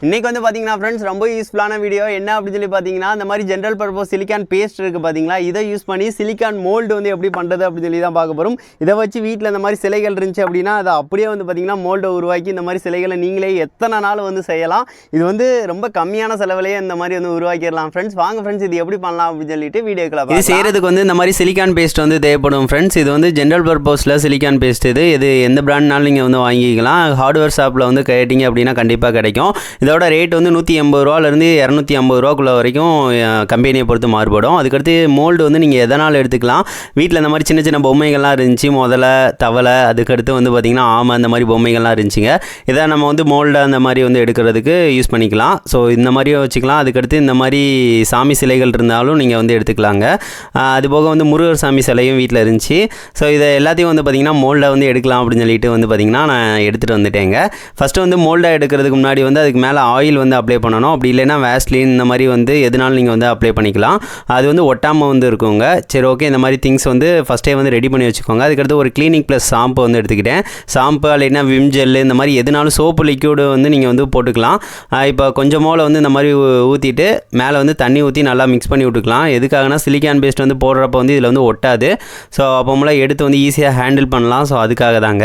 இன்றைக்கி வந்து பார்த்தீங்கன்னா ஃப்ரெண்ட்ஸ் ரொம்ப யூஸ்ஃபுல்லான வீடியோ என்ன அப்படின்னு சொல்லி பார்த்தீங்கன்னா இந்த மாதிரி ஜென்ரல் பர்பஸ் சிலிக்கான் பேஸ்ட் இருக்குது பார்த்தீங்களா, இதை யூஸ் பண்ணி சிலிக்கான் மோல்டு வந்து எப்படி பண்ணுறது அப்படின்னு சொல்லி தான் பார்க்க போகிறோம். இதை வச்சு வீட்டில் இந்த மாதிரி சிலைகள் இருந்துச்சு அப்படின்னா அதை அப்படியே வந்து பார்த்தீங்கன்னா மோல்டை உருவாக்கி இந்த மாதிரி சிலைகளை நீங்களே எத்தனை நாள் வந்து செய்யலாம். இது வந்து ரொம்ப கம்மியான செலவிலேயே இந்த மாதிரி வந்து உருவாக்கிடலாம் ஃப்ரெண்ட்ஸ். வாங்க ஃப்ரெண்ட்ஸ் இது எப்படி பண்ணலாம் அப்படின்னு சொல்லிட்டு வீடியோக்களை இது செய்கிறதுக்கு வந்து இந்த மாதிரி சிலிக்கான் பேஸ்ட் வந்து தேவைப்படும் ஃப்ரெண்ட்ஸ். இது வந்து ஜென்ரல் பர்பஸில் சிலிக்கான் பேஸ்ட் இது எந்த பிராண்ட்னாலும் நீங்கள் வந்து வாங்கிக்கலாம். ஹார்ட்வேர் ஷாப்பில் வந்து கேட்டிங்க அப்படின்னா கண்டிப்பாக கிடைக்கும். இதோட ரேட் வந்து 180 ரூபாலேருந்து 250 ரூபாக்குள்ள வரைக்கும் கம்பெனியை பொறுத்து மாறுபடும். அதுக்கடுத்து மோல்டு வந்து நீங்கள் எதனால் எடுத்துக்கலாம். வீட்டில் இந்த மாதிரி சின்ன சின்ன பொம்மைகள்லாம் இருந்துச்சு, முதல்ல தவளை, அதுக்கடுத்து வந்து பார்த்திங்கன்னா ஆமை, அந்த மாதிரி பொம்மைகள்லாம் இருந்துச்சுங்க. இதை நம்ம வந்து மோல்டை அந்த மாதிரி வந்து எடுக்கிறதுக்கு யூஸ் பண்ணிக்கலாம். ஸோ இந்த மாதிரியும் வச்சுக்கலாம். அதுக்கடுத்து இந்த மாதிரி சாமி சிலைகள் இருந்தாலும் நீங்கள் வந்து எடுத்துக்கலாங்க. அதுபோக வந்து முருகர் சாமி சிலையும் வீட்டில் இருந்துச்சு. ஸோ இதை எல்லாத்தையும் வந்து பார்த்திங்கன்னா மோல்டை வந்து எடுக்கலாம் அப்படின்னு சொல்லிட்டு வந்து பார்த்திங்கன்னா நான் எடுத்துகிட்டு வந்துட்டேங்க. ஃபஸ்ட்டு வந்து மோல்டை எடுக்கிறதுக்கு முன்னாடி வந்து அதுக்கு மேலே ஆயில் வந்து அப்ளை பண்ணணும். அப்படி இல்லைன்னா வேஸ்லின் இந்த மாதிரி வந்து எதுனாலும் நீங்கள் வந்து அப்ளை பண்ணிக்கலாம். அது வந்து ஒட்டாமல் வந்து இருக்குங்க. சரி ஓகே, இந்த மாதிரி திங்ஸ் வந்து ஃபஸ்ட்டே வந்து ரெடி பண்ணி வச்சுக்கோங்க. அதுக்கடுத்து ஒரு கிளீனிக் ப்ளஸ் ஷாம்பு வந்து எடுத்துக்கிட்டேன். ஷாம்பு இல்லைன்னா விம் ஜெல்லு இந்த மாதிரி எதுனாலும் சோப்பு லிக்யூடு வந்து நீங்கள் வந்து போட்டுக்கலாம். இப்போ கொஞ்சமோல வந்து இந்த மாதிரி ஊற்றிட்டு மேலே வந்து தண்ணி ஊற்றி நல்லா மிக்ஸ் பண்ணி விட்டுக்கலாம். எதுக்காகனா சிலிக்கான் பேஸ்ட் வந்து போடுறப்போ வந்து இதில் வந்து ஒட்டாது. ஸோ அப்போமெல்லாம் எடுத்து வந்து ஈஸியாக ஹேண்டில் பண்ணலாம். ஸோ அதுக்காக தாங்க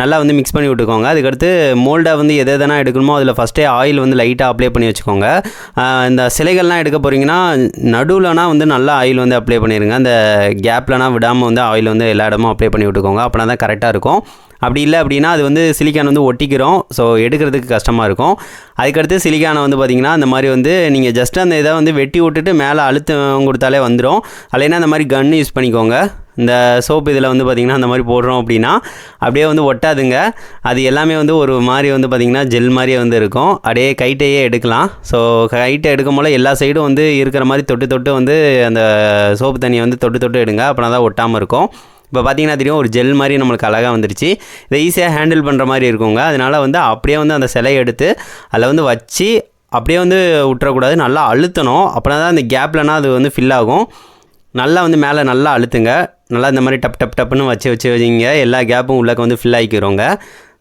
நல்லா வந்து மிக்ஸ் பண்ணி விட்டுக்கோங்க. அதுக்கடுத்து மோல்டை வந்து எதனா எடுக்கணுமோ அதில் ஃபஸ்ட்டே ஆயில் வந்து லைட்டாக அப்ளை பண்ணி வச்சுக்கோங்க. இந்த சிலைகள்லாம் எடுக்க போகிறீங்கன்னா நடுவில்னா வந்து நல்லா ஆயில் வந்து அப்ளை பண்ணிடுங்க. அந்த கேப்லனா விடாமல் வந்து ஆயில் வந்து எல்லா இடமும் அப்ளை பண்ணி விட்டுக்கோங்க. அப்படின்னா தான் கரெக்டாக இருக்கும். அப்படி இல்லை அப்படின்னா அது வந்து சிலிக்கான் வந்து ஒட்டிக்கிறோம். ஸோ எடுக்கிறதுக்கு கஷ்டமாக இருக்கும். அதுக்கடுத்து சிலிக்கானை வந்து பார்த்திங்கன்னா அந்த மாதிரி வந்து நீங்கள் ஜஸ்ட் அந்த இதை வந்து வெட்டி விட்டுட்டு மேலே அழுத்தம் கொடுத்தாலே வந்துடும். இல்லைன்னா அந்த மாதிரி கன்று யூஸ் பண்ணிக்கோங்க. இந்த சோப்பு இதில் வந்து பார்த்திங்கன்னா அந்த மாதிரி போடுறோம் அப்படின்னா அப்படியே வந்து ஒட்டாதுங்க. அது எல்லாமே வந்து ஒரு மாதிரி வந்து பார்த்திங்கன்னா ஜெல் மாதிரியே வந்து இருக்கும். அப்படியே கைட்டையே எடுக்கலாம். ஸோ கைட்டை எடுக்கும் போல் எல்லா சைடும் வந்து இருக்கிற மாதிரி தொட்டு தொட்டு வந்து அந்த சோப்பு தண்ணியை வந்து தொட்டு தொட்டு எடுங்க. அப்படின்னா தான் ஒட்டாமல் இருக்கும். இப்போ பார்த்தீங்கன்னா தெரியும், ஒரு ஜெல் மாதிரி நம்மளுக்கு அழகாக வந்துருச்சு. இதை ஈஸியாக ஹேண்டில் பண்ணுற மாதிரி இருக்குங்க. அதனால் வந்து அப்படியே வந்து அந்த சிலையை எடுத்து அதில் வந்து வச்சு அப்படியே வந்து விட்டுறக்கூடாது, நல்லா அழுத்தணும். அப்படின்னா தான் அந்த கேப்லனா அது வந்து ஃபில் ஆகும். நல்லா வந்து மேலே நல்லா அழுத்துங்க. நல்லா இந்த மாதிரி டப் டப் டப்புன்னு வச்சு வச்சிங்க. எல்லா கேப்பும் உள்ளக்க வந்து ஃபில் ஆகிக்கிறோங்க.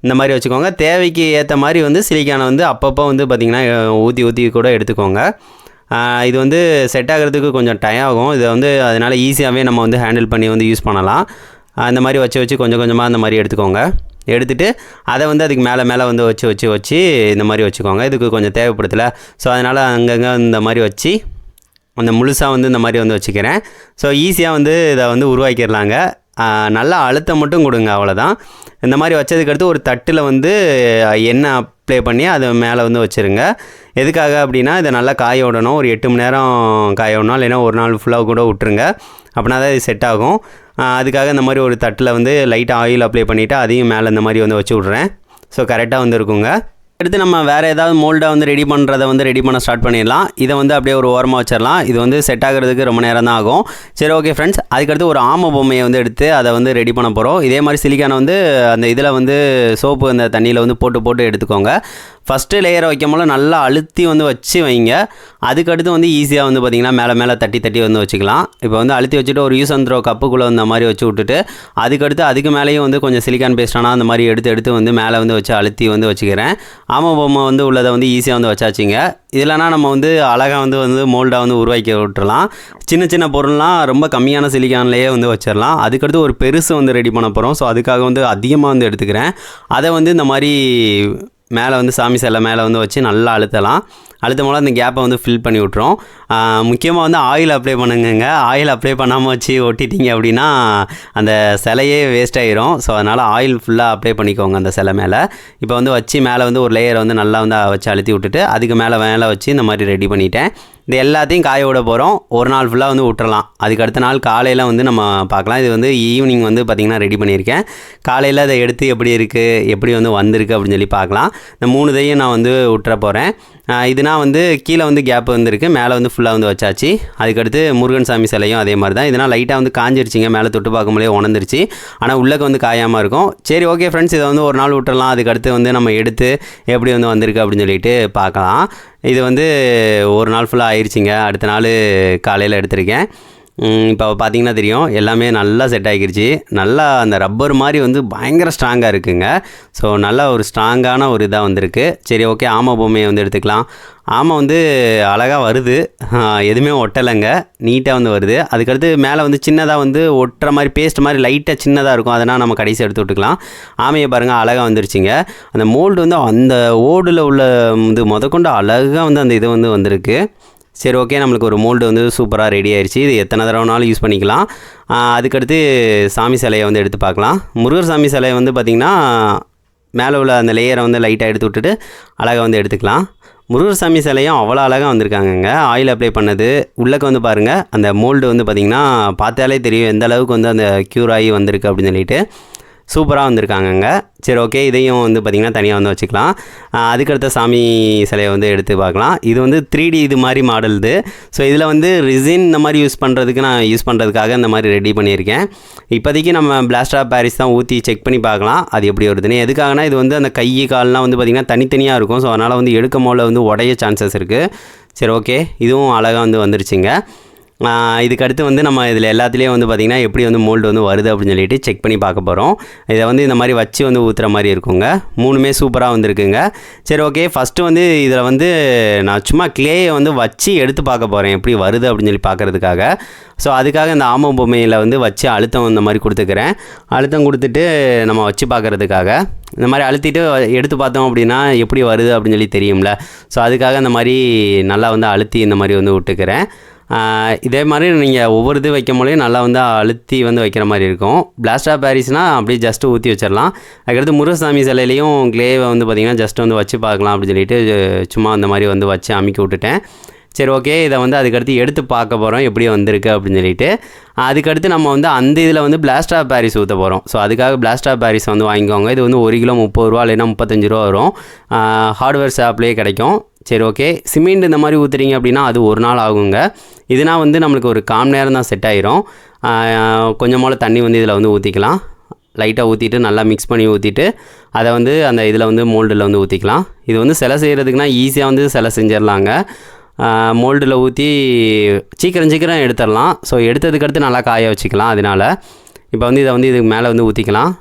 இந்த மாதிரி வச்சுக்கோங்க. தேவைக்கு ஏற்ற மாதிரி வந்து சிலிக்கானை வந்து அப்பப்போ வந்து பார்த்திங்கன்னா ஊற்றி கூட எடுத்துக்கோங்க. இது வந்து செட் ஆகிறதுக்கு கொஞ்சம் டைம் ஆகும். இதை வந்து அதனால் ஈஸியாகவே நம்ம வந்து ஹேண்டில் பண்ணி வந்து யூஸ் பண்ணலாம். அந்த மாதிரி வச்சு கொஞ்சம் கொஞ்சமாக அந்த மாதிரி எடுத்துக்கோங்க. எடுத்துகிட்டு அதை வந்து அதுக்கு மேலே வந்து வச்சு இந்த மாதிரி வச்சுக்கோங்க. இதுக்கு கொஞ்சம் தேவைப்படுத்தலை. ஸோ அதனால் அங்கங்கே இந்த மாதிரி வச்சு அந்த முழுசாக வந்து இந்த மாதிரி வந்து வச்சுக்கிறேன். ஸோ ஈஸியாக வந்து இதை வந்து உருவாக்கிடலாங்க. நல்லா அழுத்தம் மட்டும் கொடுங்க, அவ்வளோதான். இந்த மாதிரி வச்சதுக்கடுத்து ஒரு தட்டில் வந்து எண்ணெய் அப்ளை பண்ணி அதை மேலே வந்து வச்சுருங்க. எதுக்காக அப்படின்னா இதை நல்லா காய விடணும். ஒரு 8 மணி நேரம் காய விடணும். இல்லைன்னா ஒரு நாள் ஃபுல்லாக கூட விட்டுருங்க. அப்படின்னா தான் இது செட் ஆகும். அதுக்காக இந்த மாதிரி ஒரு தட்டில் வந்து லைட்டாக ஆயில் அப்ளை பண்ணிவிட்டு அதையும் மேலே இந்த மாதிரி வந்து வச்சு விட்றேன். ஸோ கரெக்டாக வந்து இருக்குங்க. அடுத்து நம்ம வேறு ஏதாவது மோல்டை வந்து ரெடி பண்ணுறதை வந்து ரெடி பண்ண ஸ்டார்ட் பண்ணிடலாம். இதை வந்து அப்படியே ஒரு ஓரமாக வச்சிடலாம். இது வந்து செட் ஆகிறதுக்கு ரொம்ப நேரம் தான் ஆகும். சரி ஓகே ஃப்ரெண்ட்ஸ், அதுக்கடுத்து ஒரு ஆமை பொம்மையை வந்து எடுத்து அதை வந்து ரெடி பண்ண போகிறோம். இதே மாதிரி சிலிக்கானை வந்து அந்த இதில் வந்து சோப்பு அந்த தண்ணியில் வந்து போட்டு எடுத்துக்கோங்க. ஃபஸ்ட்டு லேயரை வைக்கும் போது நல்லா அழுத்தி வந்து வச்சு வைங்க. அதுக்கடுத்து வந்து ஈஸியாக வந்து பார்த்திங்கன்னா மேலே தட்டி வந்து வச்சுக்கலாம். இப்போ வந்து அழுத்தி வச்சுட்டு ஒரு யூஸ் அண்ட் த்ரோ கப்புக்குள்ளே அந்த மாதிரி வச்சு விட்டுட்டு அதுக்கு மேலேயும் வந்து கொஞ்சம் சிலிக்கான் பேஸ்டானா அந்த மாதிரி எடுத்து வந்து மேலே வந்து வச்சு அழுத்தி வந்து வச்சுக்கிறேன். ஆமை பொம்மை வந்து உள்ளதை வந்து ஈஸியாக வந்து வச்சாச்சுங்க. இதெல்லாம் நம்ம வந்து அழகாக வந்து மோல்டாக வந்து உருவாக்கி விட்டுறலாம். சின்ன பொருள்லாம் ரொம்ப கம்மியான சிலிக்கான்லேயே வந்து வச்சிடலாம். அதுக்கடுத்து ஒரு பெருசு வந்து ரெடி பண்ண போகிறோம். ஸோ அதுக்காக வந்து அதிகமாக வந்து எடுத்துக்கிறேன். அதை வந்து இந்த மாதிரி மேலே வந்து சாமி சிலை மேலே வந்து வச்சு நல்லா அழுத்தம் போல் அந்த கேப்பை வந்து ஃபில் பண்ணி விட்றோம். முக்கியமாக வந்து ஆயில் அப்ளை பண்ணுங்க. ஆயில் அப்ளை பண்ணாமல் வச்சு ஒட்டிட்டீங்க அப்படின்னா அந்த சிலையே வேஸ்ட் ஆகிரும். ஸோ அதனால் ஆயில் ஃபுல்லாக அப்ளை பண்ணிக்கோங்க அந்த சிலை மேலே. இப்போ வந்து வச்சு மேலே வந்து ஒரு லேயரை வந்து நல்லா வந்து வச்சு அழுத்தி விட்டுட்டு அதுக்கு மேலே வச்சு இந்த மாதிரி ரெடி பண்ணிட்டேன். இது எல்லாத்தையும் காய விட போகிறோம். ஒரு நாள் ஃபுல்லாக வந்து விட்டுறலாம். அதுக்கு அடுத்த நாள் காலையில் வந்து நம்ம பார்க்கலாம். இது வந்து ஈவினிங் வந்து பார்த்திங்கன்னா ரெடி பண்ணியிருக்கேன். காலையில் அதை எடுத்து எப்படி இருக்குது, எப்படி வந்து வந்திருக்கு அப்படின்னு சொல்லி பார்க்கலாம். இந்த 3 இதையும் நான் வந்து விட்டுற போகிறேன். இதுனா வந்து கீழே வந்து கேப் வந்துருக்கு, மேலே வந்து ஃபுல்லாக வந்து வச்சாச்சு. அதுக்கடுத்து முருகன் சாமி சிலையும் அதே மாதிரி தான். இதனால் லைட்டாக வந்து காஞ்சிருச்சிங்க. மேலே தொட்டு பார்க்கும்போதே உணர்ந்துருச்சு. ஆனால் உள்ளக்க வந்து காயாமல் இருக்கும். சரி ஓகே ஃப்ரெண்ட்ஸ், இதை வந்து ஒரு நாள் விட்டுறலாம். அதுக்கடுத்து வந்து நம்ம எடுத்து எப்படி வந்து வந்திருக்கு அப்படின்னு சொல்லிட்டு பார்க்கலாம். இது வந்து ஒரு நாள் ஃபுல்லாக ஆயிடுச்சிங்க. அடுத்த நாள் காலையில் எடுத்திருக்கேன். இப்போ பார்த்தீங்கன்னா தெரியும் எல்லாமே நல்லா செட் ஆகிருச்சு. நல்லா அந்த ரப்பர் மாதிரி வந்து பயங்கர ஸ்ட்ராங்காக இருக்குங்க. ஸோ நல்லா ஒரு ஸ்ட்ராங்கான ஒரு இதாக வந்திருக்கு. சரி ஓகே, ஆமை பொம்மையை வந்து எடுத்துக்கலாம். ஆமை வந்து அழகாக வருது, எதுவுமே ஒட்டலைங்க, நீட்டாக வந்து வருது. அதுக்கடுத்து மேலே வந்து சின்னதாக வந்து ஒட்டுற மாதிரி பேஸ்ட் மாதிரி லைட்டாக சின்னதாக இருக்கும், அதனால் நம்ம கடைசி எடுத்து விட்டுக்கலாம். ஆமையை பாருங்கள் அழகாக வந்துருச்சுங்க. அந்த மோல்டு வந்து அந்த ஓடில் உள்ள இது முதற்கொண்டு அழகாக வந்து அந்த இது வந்து வந்திருக்கு. சரி ஓகே, நம்மளுக்கு ஒரு மோல்டு வந்து சூப்பராக ரெடி ஆயிடுச்சு. இது எத்தனை தடவைனாலும் யூஸ் பண்ணிக்கலாம். அதுக்கடுத்து சாமி சிலையை வந்து எடுத்து பார்க்கலாம். முருகர் சாமி சிலையை வந்து பார்த்திங்கன்னா மேலே உள்ள அந்த லேயரை வந்து லைட்டாக எடுத்து விட்டுட்டு அழகாக வந்து எடுத்துக்கலாம். முருகர் சாமி சிலையும் அவ்வளோ அழகாக வந்திருக்காங்கங்க. ஆயில் அப்ளை பண்ணது உள்ளக்க வந்து பாருங்கள், அந்த மோல்டு வந்து பார்த்திங்கன்னா பார்த்தாலே தெரியும் எந்த அளவுக்கு வந்து அந்த க்யூர் ஆகி வந்திருக்கு அப்படின்னு சொல்லிட்டு சூப்பராக வந்திருக்காங்கங்க. சரி ஓகே, இதையும் வந்து பார்த்திங்கன்னா தனியாக வந்து வச்சுக்கலாம். அதுக்கடுத்த சாமி சிலையை வந்து எடுத்து பார்க்கலாம். இது வந்து 3D இது மாதிரி மாடல். ஸோ இதில் வந்து ரிசின் இந்த மாதிரி யூஸ் பண்ணுறதுக்காக இந்த மாதிரி ரெடி பண்ணியிருக்கேன். இப்போதைக்கு நம்ம பிளாஸ்டர் ஆஃப் பாரிஸ் தான் ஊற்றி செக் பண்ணி பார்க்கலாம் அது எப்படி வருதுன்னு. எதுக்காகனா இது வந்து அந்த கை கால்லாம் வந்து பார்த்திங்கன்னா தனித்தனியாக இருக்கும். ஸோ அதனால் வந்து எடுக்கும் போல வந்து உடைய சான்சஸ் இருக்குது. சரி ஓகே, இதுவும் அழகாக வந்து வந்துருச்சுங்க. இதுக்கடுத்து வந்து நம்ம இதில் எல்லாத்துலேயும் வந்து பார்த்திங்கன்னா எப்படி வந்து மோல்டு வந்து வருது அப்படின்னு சொல்லிட்டு செக் பண்ணி பார்க்க போகிறோம். இதை வந்து இந்த மாதிரி வச்சு வந்து ஊற்றுற மாதிரி இருக்குங்க. மூணுமே சூப்பராக வந்துருக்குங்க. சரி ஓகே, ஃபஸ்ட்டு வந்து இதில் வந்து நான் சும்மா கிளேயை வந்து வச்சு எடுத்து பார்க்க போகிறேன் எப்படி வருது அப்படின்னு சொல்லி பார்க்குறதுக்காக. ஸோ அதுக்காக இந்த ஆமை பொம்மையில் வந்து வச்சு அழுத்தம் இந்த மாதிரி கொடுத்துக்கிறேன். அழுத்தம் கொடுத்துட்டு நம்ம வச்சு பார்க்குறதுக்காக இந்த மாதிரி அழுத்திட்டு எடுத்து பார்த்தோம் அப்படின்னா எப்படி வருது அப்படின்னு சொல்லி தெரியும்ல. ஸோ அதுக்காக இந்த மாதிரி நல்லா வந்து அழுத்தி இந்த மாதிரி வந்து விட்டுக்கிறேன். இதே மாதிரி நீங்கள் ஒவ்வொரு இது வைக்கும் போதே நல்லா வந்து அழுத்தி வந்து வைக்கிற மாதிரி இருக்கும். பிளாஸ்டர் ஆஃப் பாரிஸ்னால் அப்படியே ஜஸ்ட்டு ஊற்றி வச்சிடலாம். அதுக்கடுத்து முருகசாமி சிலையிலையும் கிளேவை வந்து பார்த்திங்கன்னா ஜஸ்ட் வந்து வச்சு பார்க்கலாம் அப்படின்னு சொல்லிட்டு சும்மா அந்த மாதிரி வந்து வச்சு அமுக்கி விட்டுட்டேன். சரி ஓகே, இதை வந்து அதுக்கடுத்து எடுத்து பார்க்க போகிறோம் எப்படி வந்திருக்கு அப்படின்னு சொல்லிட்டு. அதுக்கடுத்து நம்ம வந்து அந்த இதில் வந்து பிளாஸ்டர் ஆஃப் பாரிஸ் ஊற்ற போகிறோம். ஸோ அதுக்காக பிளாஸ்டர் ஆஃப் பாரிஸ் வந்து வாங்கிக்கோங்க. இது வந்து 1 கிலோ 30 ரூபா இல்லைன்னா 35 ரூபா வரும். ஹார்ட்வேர் ஷாப்லேயே கிடைக்கும். சரி ஓகே, சிமெண்ட் இந்த மாதிரி ஊற்றுறீங்க அப்படின்னா அது ஒரு நாள் ஆகுங்க. இதுனா வந்து நம்மளுக்கு ஒரு 1/4 மணி நேரம் தான் செட் ஆயிரும். கொஞ்சம் போல் தண்ணி வந்து இதில் வந்து ஊற்றிக்கலாம். லைட்டாக ஊற்றிட்டு நல்லா மிக்ஸ் பண்ணி ஊற்றிட்டு அதை வந்து அந்த இதில் வந்து மோல்டில் வந்து ஊற்றிக்கலாம். இது வந்து சிலை செய்கிறதுக்குனா ஈஸியாக வந்து சிலை செஞ்சிடலாங்க. மோல்டில் ஊற்றி சீக்கிரம் எடுத்துடலாம். ஸோ எடுத்ததுக்கடுத்து நல்லா காய வச்சுக்கலாம். அதனால் இப்போ வந்து இதை வந்து இதுக்கு மேலே வந்து ஊற்றிக்கலாம்.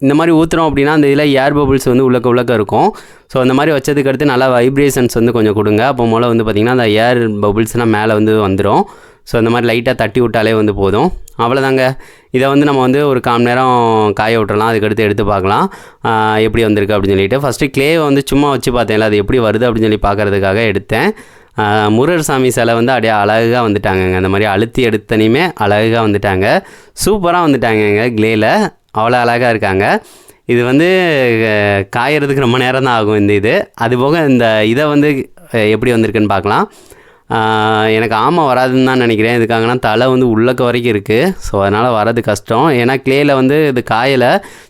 இந்த மாதிரி ஊற்றுறோம் அப்படின்னா அந்த இதில் ஏர் பபுள்ஸ் வந்து உள்ளக்க இருக்கும். ஸோ அந்த மாதிரி வச்சதுக்கடுத்து நல்லா வைப்ரேஷன்ஸ் வந்து கொஞ்சம் கொடுங்க. அப்போ மூலம் வந்து பார்த்திங்கன்னா அந்த ஏர் பபுள்ஸ்னால் மேலே வந்து வந்துடும். ஸோ அந்த மாதிரி லைட்டாக தட்டி விட்டாலே வந்து போதும். அவ்வளோதாங்க. இதை வந்து நம்ம வந்து ஒரு 1/4 மணி நேரம் காய விட்டுறலாம். அதுக்கடுத்து எடுத்து பார்க்கலாம் எப்படி வந்திருக்கு அப்படின்னு சொல்லிட்டு. ஃபஸ்ட்டு கிளேவை வந்து சும்மா வச்சு பார்த்தேன்ல அது எப்படி வருது அப்படின்னு சொல்லி பார்க்குறதுக்காக எடுத்தேன். முருகர் சாமி சிலை வந்து அப்படியே அழகாக வந்துட்டாங்கங்க. அந்த மாதிரி அழுத்தி எடுத்தனையுமே அழகாக வந்துட்டாங்க. சூப்பராக வந்துட்டாங்கங்க. கிளேயில் அவ்வளோ அழகாக இருக்காங்க. இது வந்து காயறதுக்கு ரொம்ப நேரம் தான் ஆகும் இந்த இது. அதுபோக இந்த இதை வந்து எப்படி வந்திருக்குன்னு பார்க்கலாம். எனக்கு ஆமை வராதுன்னு தான் நினைக்கிறேன். இதுக்காகனா தலை வந்து உள்ளக்க வரைக்கும் இருக்குது. ஸோ அதனால் வரது கஷ்டம். ஏன்னா கிளேயில் வந்து இது காயலை,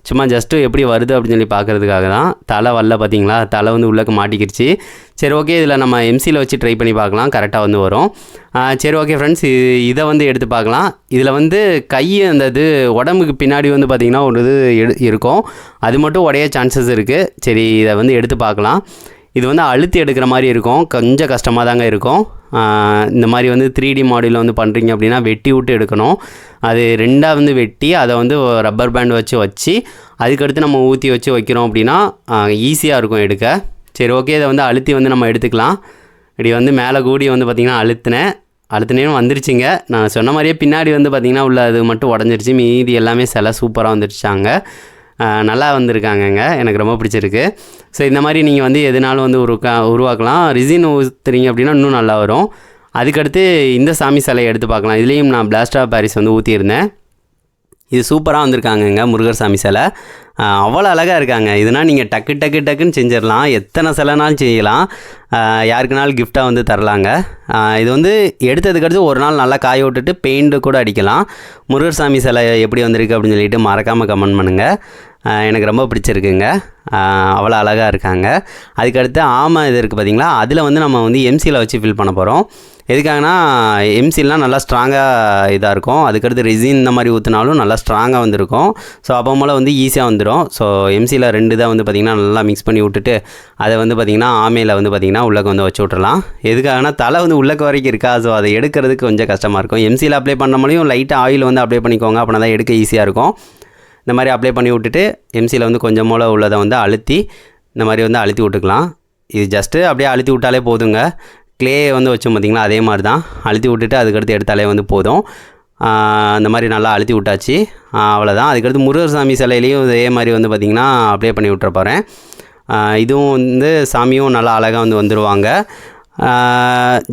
சும்மா ஜஸ்ட்டு எப்படி வருது அப்படின்னு சொல்லி பார்க்குறதுக்காக தான். தலை வரல பார்த்தீங்களா, தலை வந்து உள்ளக்க மாட்டிக்கிடுச்சு. சரி ஓகே, இதில் நம்ம எம்சியில் வச்சு ட்ரை பண்ணி பார்க்கலாம், கரெக்டாக வந்து வரும். சரி ஓகே ஃப்ரெண்ட்ஸ், இதை வந்து எடுத்து பார்க்கலாம். இதில் வந்து கை அந்த இது உடம்புக்கு பின்னாடி வந்து பார்த்திங்கன்னா ஒரு இது இருக்கும், அது மட்டும் உடைய சான்சஸ் இருக்குது. சரி, இதை வந்து எடுத்து பார்க்கலாம். இது வந்து அழுத்தி எடுக்கிற மாதிரி இருக்கும், கொஞ்சம் கஷ்டமாக தாங்க இருக்கும். இந்த மாதிரி வந்து 3D மாடலில் வந்து பண்ணுறீங்க அப்படின்னா வெட்டி விட்டு எடுக்கணும். அது 2ஆக வந்து வெட்டி அதை வந்து ரப்பர் பேண்ட் வச்சு அதுக்கடுத்து நம்ம ஊற்றி வச்சு வைக்கிறோம் அப்படின்னா ஈஸியாக இருக்கும் எடுக்க. சரி ஓகே, இதை வந்து அழுத்தி வந்து நம்ம எடுத்துக்கலாம். இப்படி வந்து மேலே கூடி வந்து பார்த்திங்கன்னா அழுத்தினேன்னு வந்துருச்சுங்க. நான் சொன்ன மாதிரியே பின்னாடி வந்து பார்த்திங்கன்னா உள்ள அது மட்டும் உடஞ்சிருச்சு. மீதி எல்லாமே சிலை சூப்பராக வந்துருச்சாங்க. நல்லா வந்திருக்காங்கங்க. எனக்கு ரொம்ப பிடிச்சிருக்கு. ஸோ இந்த மாதிரி நீங்கள் வந்து எதுனாலும் வந்து உருவாக்கலாம். ரிசின் ஊற்றுறீங்க அப்படின்னா இன்னும் நல்லா வரும். அதுக்கடுத்து இந்த சாமி சிலையை எடுத்து பார்க்கலாம். இதுலேயும் நான் பிளாஸ்டர் ஆஃப் பாரிஸ் வந்து ஊற்றியிருந்தேன். இது சூப்பராக வந்திருக்காங்கங்க. முருகர் சாமி சிலை அவ்வளோ அழகாக இருக்காங்க. இதுனால் நீங்கள் டக்குன்னு செஞ்சிடலாம். எத்தனை சிலைனாலும் செய்யலாம். யாருக்குனாலும் கிஃப்டாக வந்து தரலாங்க. இது வந்து எடுத்ததுக்கடுத்து ஒரு நாள் நல்லா காய விட்டுட்டு பெயிண்ட்டு கூட அடிக்கலாம். முருகர் சாமி சிலை எப்படி வந்திருக்கு அப்படின்னு சொல்லிட்டு மறக்காமல் கமெண்ட் பண்ணுங்கள். எனக்கு ரொம்ப பிடிச்சிருக்குங்க. அவ்வளோ அழகாக இருக்காங்க. அதுக்கடுத்து ஆமை இது இருக்குது பார்த்திங்களா, அதில் வந்து நம்ம வந்து எம்சியில் வச்சு ஃபில் பண்ண போகிறோம். எதுக்காகனா எம்சில்லாம் நல்லா ஸ்ட்ராங்காக இதாக இருக்கும். அதுக்கடுத்து ரெசின் இந்த மாதிரி ஊற்றினாலும் நல்லா ஸ்ட்ராங்காக வந்துருக்கும். ஸோ அப்போ போல் வந்து ஈஸியாக வந்துடும். ஸோ எம்சியில் 2 தான் வந்து பார்த்திங்கன்னா நல்லா மிக்ஸ் பண்ணி விட்டுட்டு அதை வந்து பார்த்திங்கன்னா ஆமையில் வந்து பார்த்திங்கன்னா உள்ளக்க வந்து வச்சு விட்றலாம். எதுக்காகனா தலை வந்து உள்ளக்க வரைக்கும் இருக்கா, ஸோ அதை எடுக்கிறதுக்கு கொஞ்சம் கஷ்டமாக இருக்கும். எம்சியில் அப்ளை பண்ண முடியும், லைட்டாக ஆயில் வந்து அப்ளை பண்ணிக்கோங்க, அப்படின்னா தான் எடுக்க ஈஸியாக இருக்கும். இந்த மாதிரி அப்ளை பண்ணி விட்டுட்டு எம்சியில் வந்து கொஞ்சம் போல் உள்ளதை வந்து அழுத்தி இந்த மாதிரி வந்து அழுத்தி விட்டுக்கலாம். இது ஜஸ்ட்டு அப்படியே அழுத்தி விட்டாலே போதுங்க. க்ளே வந்து வச்சோம் பார்த்திங்களா, அதே மாதிரி தான் அழுத்தி விட்டுட்டு அதுக்கடுத்து எடுத்தாலே வந்து போதும். அந்த மாதிரி நல்லா அழுத்தி விட்டாச்சு, அவ்வளோதான். அதுக்கடுத்து முருகர் சாமி சிலையிலையும் இதே மாதிரி வந்து பார்த்திங்கன்னா அப்ளை பண்ணி விட்டுற போகிறேன். இதுவும் வந்து சாமியும் நல்லா அழகாக வந்து வந்துடுவாங்க.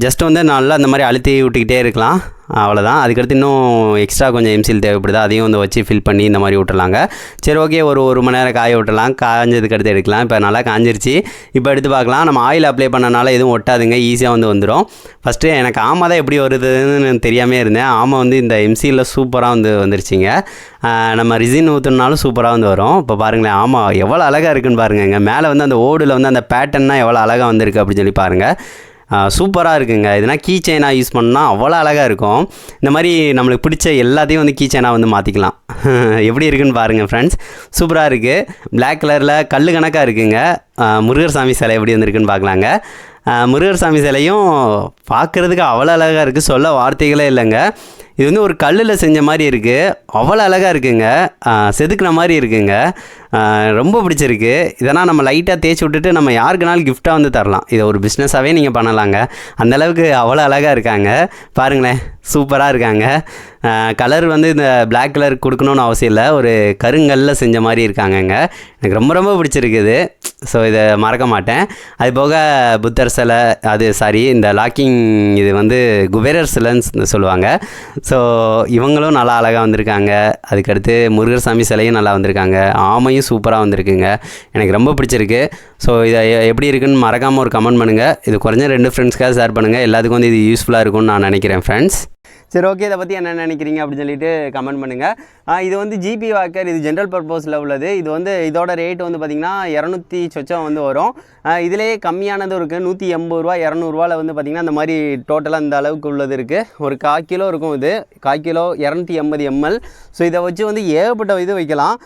ஜஸ்ட் வந்து நல்லா இந்த மாதிரி அழுத்தி விட்டுக்கிட்டே இருக்கலாம், அவ்வளோதான். அதுக்கடுத்து இன்னும் எக்ஸ்ட்ரா கொஞ்சம் எம்சில் தேவைப்படுது, அதையும் வந்து வச்சு ஃபில் பண்ணி இந்த மாதிரி விட்டுலாங்க. சரி, ஓகே, ஒரு மணி நேரம் காய விட்டுலாம். காஞ்சதுக்கு அடுத்து எடுக்கலாம். இப்போ நல்லா காஞ்சிருச்சு. இப்போ எடுத்து பார்க்கலாம். நம்ம ஆயில் அப்ளை பண்ணனால எதுவும் ஒட்டாதுங்க, ஈஸியாக வந்து வந்துடும். ஃபஸ்ட்டு எனக்கு ஆமை தான் எப்படி வருதுன்னு தெரியாமே இருந்தேன். ஆமை வந்து இந்த எம்சியில் சூப்பராக வந்து வந்துருச்சிங்க. நம்ம ரிசின் ஊற்றுனாலும் சூப்பராக வந்து வரும். இப்போ பாருங்களேன், ஆமாம் எவ்வளோ அழகாக இருக்குன்னு பாருங்கங்க. மேலே வந்து அந்த ஓடில் வந்து அந்த பேட்டர்னா எவ்வளோ அழகாக வந்திருக்கு அப்படின்னு சொல்லி பாருங்கள். சூப்பராக இருக்குங்க. இதனால் கீ செயினாக யூஸ் பண்ணால் அவ்வளோ அழகாக இருக்கும். இந்த மாதிரி நம்மளுக்கு பிடிச்ச எல்லாத்தையும் வந்து கீ செயினாக வந்து மாற்றிக்கலாம். எப்படி இருக்குன்னு பாருங்கள் ஃப்ரெண்ட்ஸ், சூப்பராக இருக்குது. பிளாக் கலரில் கல் கணக்காக இருக்குங்க. முருகர் சாமி சிலை எப்படி வந்திருக்குன்னு பார்க்கலாங்க. முருகர் சாமி சிலையும் பார்க்குறதுக்கு அவ்வளோ அழகாக இருக்குது, சொல்ல வார்த்தைகளே இல்லைங்க. இது வந்து ஒரு கல்லில் செஞ்ச மாதிரி இருக்குது, அவ்வளோ அழகாக இருக்குங்க. செதுக்கின மாதிரி இருக்குங்க, ரொம்ப பிடிச்சிருக்கு. இதெல்லாம் நம்ம லைட்டாக தேய்ச்சி விட்டுட்டு நம்ம யாருக்குனாலும் கிஃப்டாக வந்து தரலாம். இதை ஒரு பிஸ்னஸாகவே நீங்கள் பண்ணலாங்க. அந்தளவுக்கு அவ்வளோ அழகாக இருக்காங்க. பாருங்களேன், சூப்பராக இருக்காங்க. கலர் வந்து இந்த பிளாக் கலர் கொடுக்கணுன்னு அவசியம் இல்லை, ஒரு கருங்கல்லில் செஞ்ச மாதிரி இருக்காங்கங்க. எனக்கு ரொம்ப ரொம்ப பிடிச்சிருக்குது. ஸோ இதை மறக்க மாட்டேன். அது போக புத்தர் சிலை, இந்த லாக்கிங் இது வந்து குபேரர் சிலைன்னு சொல்லுவாங்க. ஸோ இவங்களும் நல்லா அழகாக வந்திருக்காங்க. அதுக்கடுத்து முருகர் சாமி சிலையும் நல்லா வந்திருக்காங்க. ஆமையும் சூப்பராக வந்திருக்குங்க. எனக்கு ரொம்ப பிடிச்சிருக்கு. ஸோ இதை எப்படி இருக்குன்னு மறக்காமல் ஒரு கமெண்ட் பண்ணுங்கள். இது குறைஞ்ச 2 ஃப்ரெண்ட்ஸ்க்காக ஷேர் பண்ணுங்கள். எல்லாத்துக்கும் வந்து இது யூஸ்ஃபுல்லாக இருக்கும்னு நான் நினைக்கிறேன் ஃப்ரெண்ட்ஸ். சரி, ஓகே, இதை பற்றி என்ன நினைக்கிறீங்க அப்படின்னு சொல்லிட்டு கமெண்ட் பண்ணுங்கள். இது வந்து ஜிபி வாக்கர், இது ஜென்ரல் பர்பஸில் உள்ளது. இது வந்து இதோட ரேட் வந்து பார்த்திங்கன்னா 200 சொச்சம் வந்து வரும். இதிலேயே கம்மியானதும் இருக்குது, 180 ரூபா 200 வந்து பார்த்திங்கன்னா இந்த மாதிரி டோட்டலாக இந்த அளவுக்கு உள்ளது இருக்குது. ஒரு 1/4 கிலோ இருக்கும். இது 1/4 கிலோ 280 ml. ஸோ இதை வச்சு வந்து ஏகப்பட்ட இது வைக்கலாம்.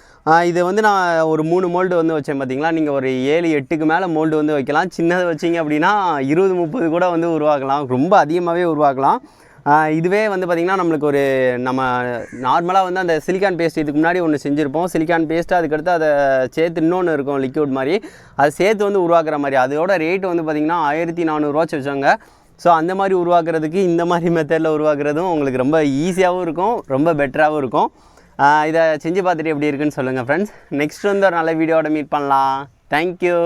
இது வந்து நான் ஒரு 3 மோல்டு வந்து வச்சேன் பார்த்திங்களா. நீங்கள் ஒரு 7-8க்கு மேலே மோல்டு வந்து வைக்கலாம். சின்னது வச்சிங்க அப்படின்னா 20-30 கூட வந்து உருவாக்கலாம், ரொம்ப அதிகமாகவே உருவாக்கலாம். இதுவே வந்து பார்த்திங்கன்னா நம்மளுக்கு ஒரு நம்ம நார்மலாக வந்து அந்த சிலிக்கான் பேஸ்ட் இதுக்கு முன்னாடி ஒன்று செஞ்சுருப்போம். சிலிக்கான் பேஸ்ட்டு அதுக்கடுத்து அதை சேர்த்து இன்னொன்று இருக்கும் லிக்விட் மாதிரி, அதை சேர்த்து வந்து உருவாக்குற மாதிரி. அதோட ரேட்டு வந்து பார்த்திங்கன்னா 1400 வச்சாங்க. ஸோ அந்த மாதிரி உருவாக்குறதுக்கு இந்த மாதிரி மெத்தடில் உருவாக்குறதும் உங்களுக்கு ரொம்ப ஈஸியாகவும் இருக்கும், ரொம்ப பெட்டராகவும் இருக்கும். இதை செஞ்சு பார்த்துட்டு எப்படி இருக்குன்னு சொல்லுங்கள் ஃப்ரெண்ட்ஸ். நெக்ஸ்ட் வந்து ஒரு நல்ல வீடியோவோட மீட் பண்ணலாம். தேங்க்யூ.